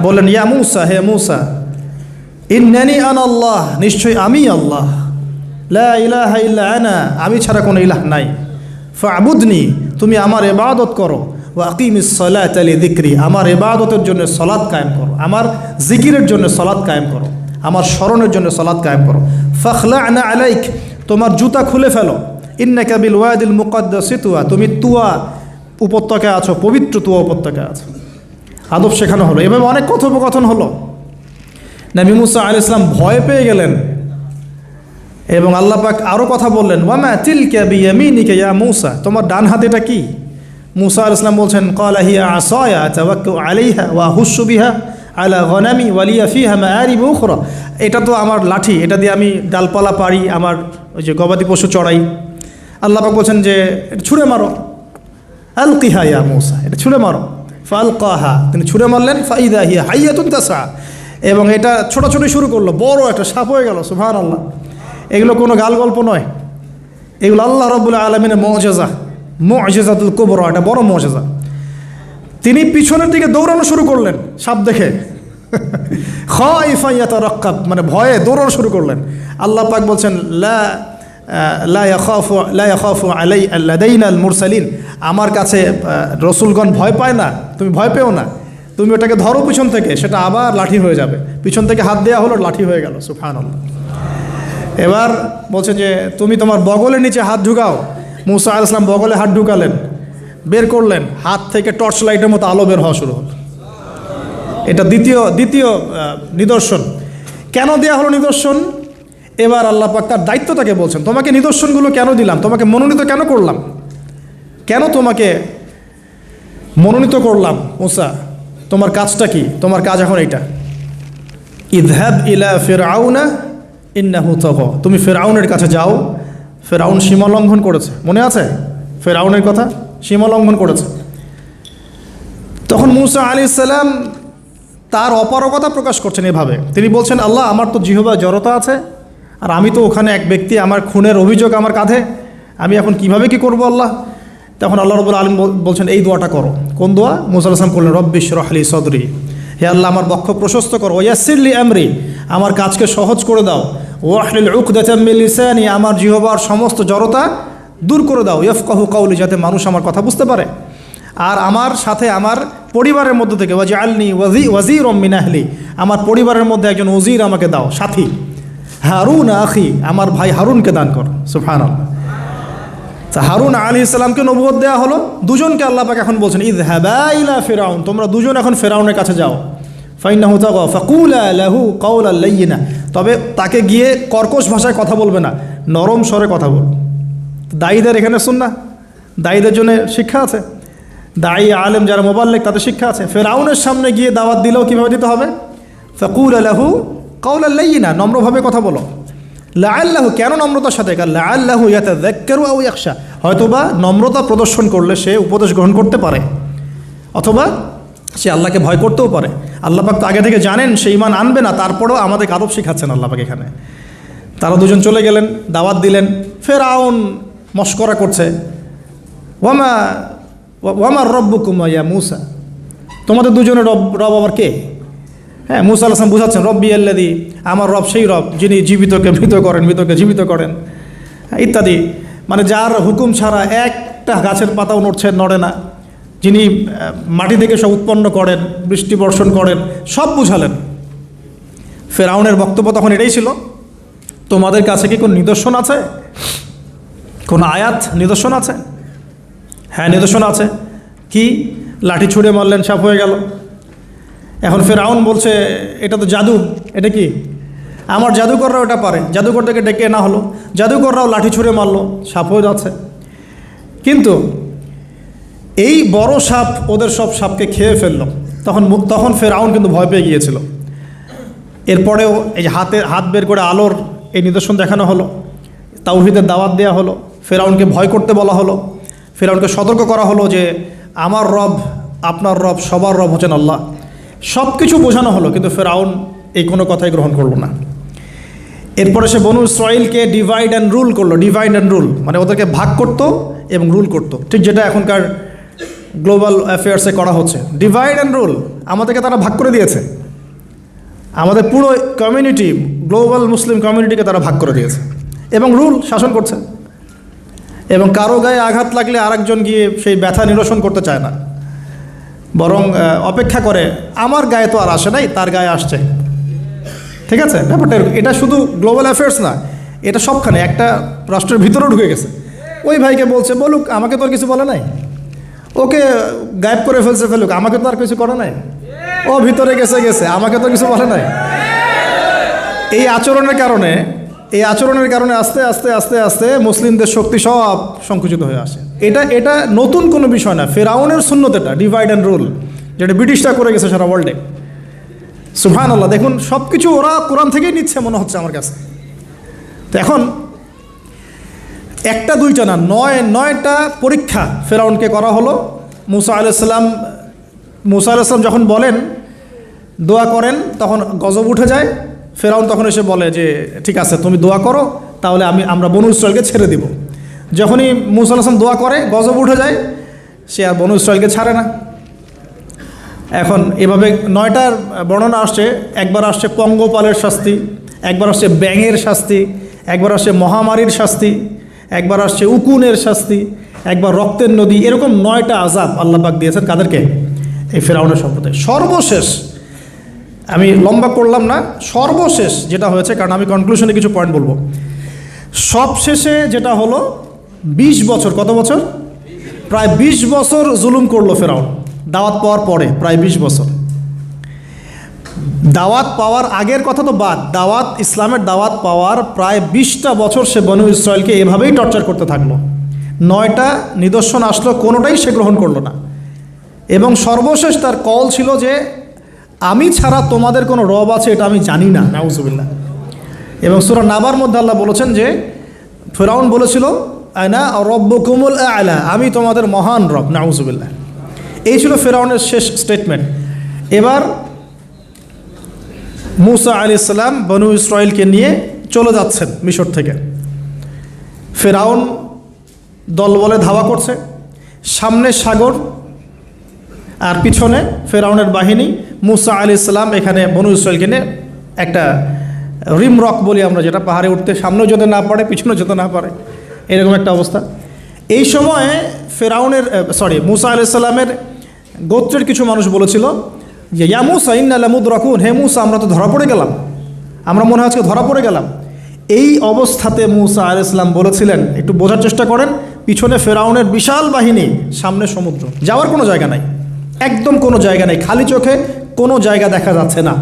বললেন, ইয়া মূসা, হে মূসা, ইন্নানি আনা আল্লাহ, নিশ্চয়ই আমি আল্লাহ, লা ইলাহা ইল্লা আনা, আমি ছাড়া কোনো ইলাহ নাই, ফা'বুদনি, তুমি আমার ইবাদত করো, ওয়া আকিমিস সালাতা লিযিকরি, আমার ইবাদতের জন্য সালাত কায়েম করো, আমার জিকিরের জন্য সালাত কায়েম করো, আমার স্মরণের জন্য সালাত কায়েম করো। ফাখলা'না আলাইক, তোমার জুতা খুলে ফেলো, ইন্নাকা বিল ওয়াদিল মুকাদ্দাসি তুয়া, তুমি তুয়া উপত্যকায় আছো, পবিত্র তুয়া উপত্যকায় আছো। আদব শেখানো হলো। এভাবে অনেক কথোপকথন হলো। নবী মুসা আলাইহিস সালাম ভয় পেয়ে গেলেন এবং আল্লাহ পাক আরও কথা বললেন, ওয়ামা তিলকা বিয়ামিনিকা ইয়া মূসা, তোমার ডান হাতে এটা কি? মুসা আলাইহিস সালাম বলছেন, ক্বালা হিয়া আসায়া আতাওয়াক্কাউ আলাইহা ওয়া আহুশু বিহা আলা গনামি ওয়া লিয়া ফিহা মাআরিব উখরা, এটা তো আমার লাঠি, এটা দিয়ে আমি ডালপালা পারি, আমার ওই যে গবাদি পশু চড়াই। আল্লাহ পাক বলছেন যে এটা ছুঁড়ে মারো, আলকিহা ইয়া মূসা, এটা ছুঁড়ে মারো। ফালকাহা, তিনি ছুঁড়ে মারলেন, ফাইদা হিয়া হাইয়াতুন তাসা, এবং এটা ছোটাছুটি শুরু করলো, বড় একটা সাপ হয়ে গেল। সুবহানাল্লাহ। এগুলো কোনো গাল গল্প নয়, এগুলো আল্লাহ রাব্বুল আলামিনের মুআজিজা, মুআজিজাতুল কুবরা, এটা বড় মুআজিজা। তিনি পিছনের দিকে দৌড়ানো শুরু করলেন সাপ দেখে, খাইফা ইয়াতারাক্কাব, মানে ভয়ে দৌড়ানো শুরু করলেন। আল্লাহ পাক বলছেন, লা ইয়াখাফু আলাই লাদাইনাল মুরসালিন, আমার কাছে রসুলগণ ভয় পায় না, তুমি ভয় পেও না, তুমি ওটাকে ধরো পিছন থেকে, সেটা আবার লাঠি হয়ে যাবে। পিছন থেকে হাত দেওয়া হলো, লাঠি হয়ে গেল। সুবহানাল্লাহ। এবার বলছে যে তুমি তোমার বগলের নিচে হাত ঢুকাও। মূসা আলাইহিস সালাম বগলে হাত ঢুকালেন, বের করলেন, হাত থেকে টর্চ লাইটের মতো আলো বের হওয়া শুরু হলো। এটা দ্বিতীয় নিদর্শন। কেন দেওয়া হলো নিদর্শন? এবার আল্লাহ পাক তার দায়িত্বটাকে বলছেন, তোমাকে নিদর্শনগুলো কেন দিলাম, তোমাকে মনোনীত কেন করলাম, কেন তোমাকে মনোনীত করলাম মূসা, তোমার কাজটা কি? তোমার কাজ এখন এইটা, ইযহাব ইলা ফিরআউনা ইন্নাহু তাগা, তুমি ফিরআউনের কাছে যাও। ফিরআউন সীমা লঙ্ঘন করেছে, মনে আছে ফিরআউনের কথা? সীমা লঙ্ঘন করেছে। তখন মূসা আলাইহিস সালাম তার অপারগতা প্রকাশ করছেন এভাবে, তিনি বলছেন, আল্লাহ, আমার তো জিহ্বায় জড়তা আছে, আর আমি তো ওখানে এক ব্যক্তি, আমার খুনের অভিযোগ আমার কাঁধে, আমি এখন কিভাবে কি করব আল্লাহ? তখন আল্লাহ রাব্বুল আলামিন বলছেন, এই দোয়াটা করো। কোন দোয়া? মূসা আলাইহিস সালাম করলেন, রব্বি ইশরাহ লি সাদরি, হে আল্লাহ, আমার বক্ষ প্রশস্ত করো, ওয়াসসির লি আমরি, আমার কাজকে সহজ করে দাও, ওয়াহলিল উকদাতাম মিন লিসানি, আমার জিহ্বার সমস্ত জড়তা দূর করে দাও, ইয়াফকাহু কাওলি, যাতে মানুষ আমার কথা বুঝতে পারে। আর আমার সাথে আমার পরিবারের মধ্য থেকে ওয়াজআলনি ওয়াজিরুম মিন আহলি, আমার পরিবারের মধ্যে একজন ওজির আমাকে দাও, সাথী। হারুন আখি, আমার ভাই হারুনকে দান কর। সুবহানাল্লাহ। তা হারুন আলাইহিস সালামকে নবুয়ত দেওয়া হলো, দুজনকে আল্লাহ পাক এখন বলছেন, ইযহাবা ইলা ফিরআউন, তোমরা দুজন এখন ফিরআউনের কাছে যাও। ফাইন্নাহু তাগা ফাকুলা লাহু কাওলাল লাইয়িনা, তবে তাকে গিয়ে কর্কশ ভাষায় কথা বলবে না, নরম স্বরে কথা বল। দায়ীদের এখানে সুন্নাহ, দায়ীদের জন্য শিক্ষা আছে, দায়ী আলেম যারা মুবাল্লিগ তাদের শিক্ষা আছে। ফিরআউনের সামনে গিয়ে দাওয়াত দিলেও কীভাবে দিতে হবে? ফাকুলা লাহু কাওলাল লাইয়িনা, নম্রভাবে কথা বলো। লাআল্লাহু, কেন নম্রতার সাথে? লাআল্লাহু ইয়াতাযাক্কারু আও ইয়াখশা, হয়তোবা নম্রতা প্রদর্শন করলে সে উপদেশ গ্রহণ করতে পারে, অথবা সে আল্লাহকে ভয় করতেও পারে। আল্লাহ পাক তো আগে থেকে জানেন সে ঈমান আনবে না, তারপরেও আমাদের আদব শিখাচ্ছেন আল্লাহ পাক এখানে। তারা দুজন চলে গেলেন, দাওয়াত দিলেন। ফিরআউন মশকরা করছে, ওয়ামা রব্বুকুম ইয়া মূসা, তোমাদের দুজনের রব আবার কে? হ্যাঁ, মূসা আলাইহিস সালাম বুঝাচ্ছেন, রব্বি আল্লাযী, আমার রব সেই রব যিনি জীবিতকে মৃত করেন, মৃতকে জীবিত করেন, ইত্যাদি। মানে যার হুকুম ছাড়া একটা গাছের পাতাও নড়ে না, যিনি মাটি থেকে সব উৎপন্ন করেন, বৃষ্টি বর্ষণ করেন, সব বুঝালেন। ফিরআউনের বক্তব্য তখন এটাই ছিল, তোমাদের কাছে কি কোন নিদর্শন আছে, কোন আয়াত নিদর্শন আছে? হ্যাঁ, নিদর্শন আছে। কি? লাঠি ছুঁড়ে মারলেন, সাপ হয়ে গেল। এখন ফিরআউন বলছে, এটা তো জাদু, এটা কি? আমার জাদুকররাও এটা পারে, জাদুকরটাকে ডেকে না হলো, জাদুকররাও লাঠি ছুঁড়ে মারলো, সাপ হয়ে যাচ্ছে। কিন্তু এই বড় সাপ ওদের সব সাপকে খেয়ে ফেললো। তখন ফিরআউন কিন্তু ভয় পেয়ে গিয়েছিল। এরপরেও এই যে হাত বের করে আলোর এই নিদর্শন দেখানো হলো, তাওহীদের দাওয়াত দেওয়া হলো, ফিরআউনকে ভয় করতে বলা হলো, ফিরআউনকে সতর্ক করা হলো যে আমার রব, আপনার রব, সবার রব হচ্ছেন আল্লাহ। সব কিছু বোঝানো হলো, কিন্তু ফিরআউন এই কোনো কথাই গ্রহণ করলো না। এরপরে সে বনু ইসরাঈলকে ডিভাইড অ্যান্ড রুল করলো। ডিভাইড অ্যান্ড রুল মানে ওদেরকে ভাগ করতো এবং রুল করতো, ঠিক যেটা এখনকার গ্লোবাল অ্যাফেয়ার্সে করা হচ্ছে। ডিভাইড অ্যান্ড রুল, আমাদেরকে তারা ভাগ করে দিয়েছে, আমাদের পুরো কমিউনিটি, গ্লোবাল মুসলিম কমিউনিটিকে তারা ভাগ করে দিয়েছে এবং রুল শাসন করছে। এবং কারো গায়ে আঘাত লাগলে আরেকজন গিয়ে সেই ব্যথা নিরসন করতে চায় না, বরং অপেক্ষা করে আমার গায়ে তো আর আসে নাই, তার গায়ে আসছে। ঠিক আছে, ব্যাপারটা এটা শুধু গ্লোবাল অ্যাফেয়ার্স না, এটা সবখানে, একটা রাষ্ট্রের ভিতরেও ঢুকে গেছে। ওই ভাইকে বলছে বলুক, আমাকে তো আর কিছু বলে নাই, ওকে গায়েব করে ফেলছে ফেলুক, আমাকে তো আর কিছু করে নাই, ও ভিতরে গেছে আমাকে তো কিছু বলে নাই। এই আচরণের কারণে আস্তে আস্তে আস্তে আস্তে মুসলিমদের শক্তি সব সংকুচিত হয়ে আসে। এটা নতুন কোনো বিষয় না, ফেরাউনের সুন্নত এটা, ডিভাইড অ্যান্ড রুল, যেটা ব্রিটিশরা করে গেছে সারা ওয়ার্ল্ডে। সুবহানাল্লাহ, দেখুন সব কিছু ওরা কোরআন থেকেই নিচ্ছে মনে হচ্ছে আমার কাছে। তো এখন একটা দুইটা না, নয়টা পরীক্ষা ফেরাউনকে করা হলো। মুসা আলাইহিস সালাম যখন বলেন, দোয়া করেন, তখন গজব উঠে যায়। ফেরাউন তখন এসে বলে যে ঠিক আছে, তুমি দোয়া করো, তাহলে আমরা বনু ইসরাইলকে ছেড়ে দিব। যখনই মুসা আলাইহিস সালাম দোয়া করে, গজব উঠে যায়, সে আর বনু ইসরাইলকে ছাড়ে না। এখন এভাবে 9টার বর্ণনা আসছে। একবার আসছে পঙ্গপালের শাস্তি, একবার আসছে ব্যাঙের শাস্তি, একবার আসছে মহামারীর শাস্তি, একবার আসছে উকুনের শাস্তি, একবার রক্তের নদী। এরকম 9টা আযাব আল্লাহ পাক দিয়েছেন কাদেরকে? এই ফেরাউনের সম্প্রদায়। সর্বশেষ, আমি লম্বা করলাম না, সর্বশেষ যেটা হয়েছে, কারণ আমি কনক্লুশনে কিছু পয়েন্ট বলবো। সবশেষে যেটা হলো 20 বছর, কত বছর? প্রায় 20 বছর জুলুম করলো ফেরাউন দাওয়াত পাওয়ার পরে। প্রায় 20 বছর। দাওয়াত পাওয়ার আগের কথা তো বাদ, ইসলামের দাওয়াত পাওয়ার প্রায় 20টা বছর সে বনু ইসরায়েলকে এভাবেই টর্চার করতে থাকলো। 9টা নিদর্শন আসলো, কোনোটাই সে গ্রহণ করলো না। এবং সর্বশেষ তার কল ছিল যে আমি ছাড়া তোমাদের কোনো রব আছে এটা আমি জানি না, নাউজুবিল্লাহ। এবং সূরা নাবার মধ্যে আল্লাহ বলেছেন যে ফেরাউন বলেছিল আনা রব্বুকুমুল আ'লা, আমি তোমাদের মহান রব, নাউজুবিল্লাহ। এই ছিল ফেরাউনের শেষ স্টেটমেন্ট। এবার মুসা আলাইহিস সালাম বনু ইসরায়েলকে নিয়ে চলে যাচ্ছেন মিশর থেকে। ফেরাউন দলবলে ধাওয়া করছে, সামনে সাগর আর পিছনে ফেরাউনের বাহিনী। মুসা আলাইহিস সালাম এখানে বনু ইসরায়েলকে নিয়ে একটা রিম রক বলি আমরা, যেটা পাহাড়ে উঠতে সামনেও যেতে না পারে, পিছনেও যেতে না পারে, এরকম একটা অবস্থা। এই সময়ে মুসা আলাইহিস সালামের গোত্রের কিছু মানুষ বলেছিল যে ইয়া মুসা ইন্না লামুদরাকুন, হে মুসা আমরা তো ধরা পড়ে গেলাম, আমরা মনে হয় আজকে ধরা পড়ে গেলাম। এই অবস্থাতে মুসা আলাইহিস সালাম বলেছিলেন, একটু বোঝার চেষ্টা করেন, পিছনে ফেরাউনের বিশাল বাহিনী, সামনে সমুদ্র, যাওয়ার কোনো জায়গা নাই, একদম কোনো জায়গা নেই, খালি চোখে কোনো জায়গা দেখা যাচ্ছে না।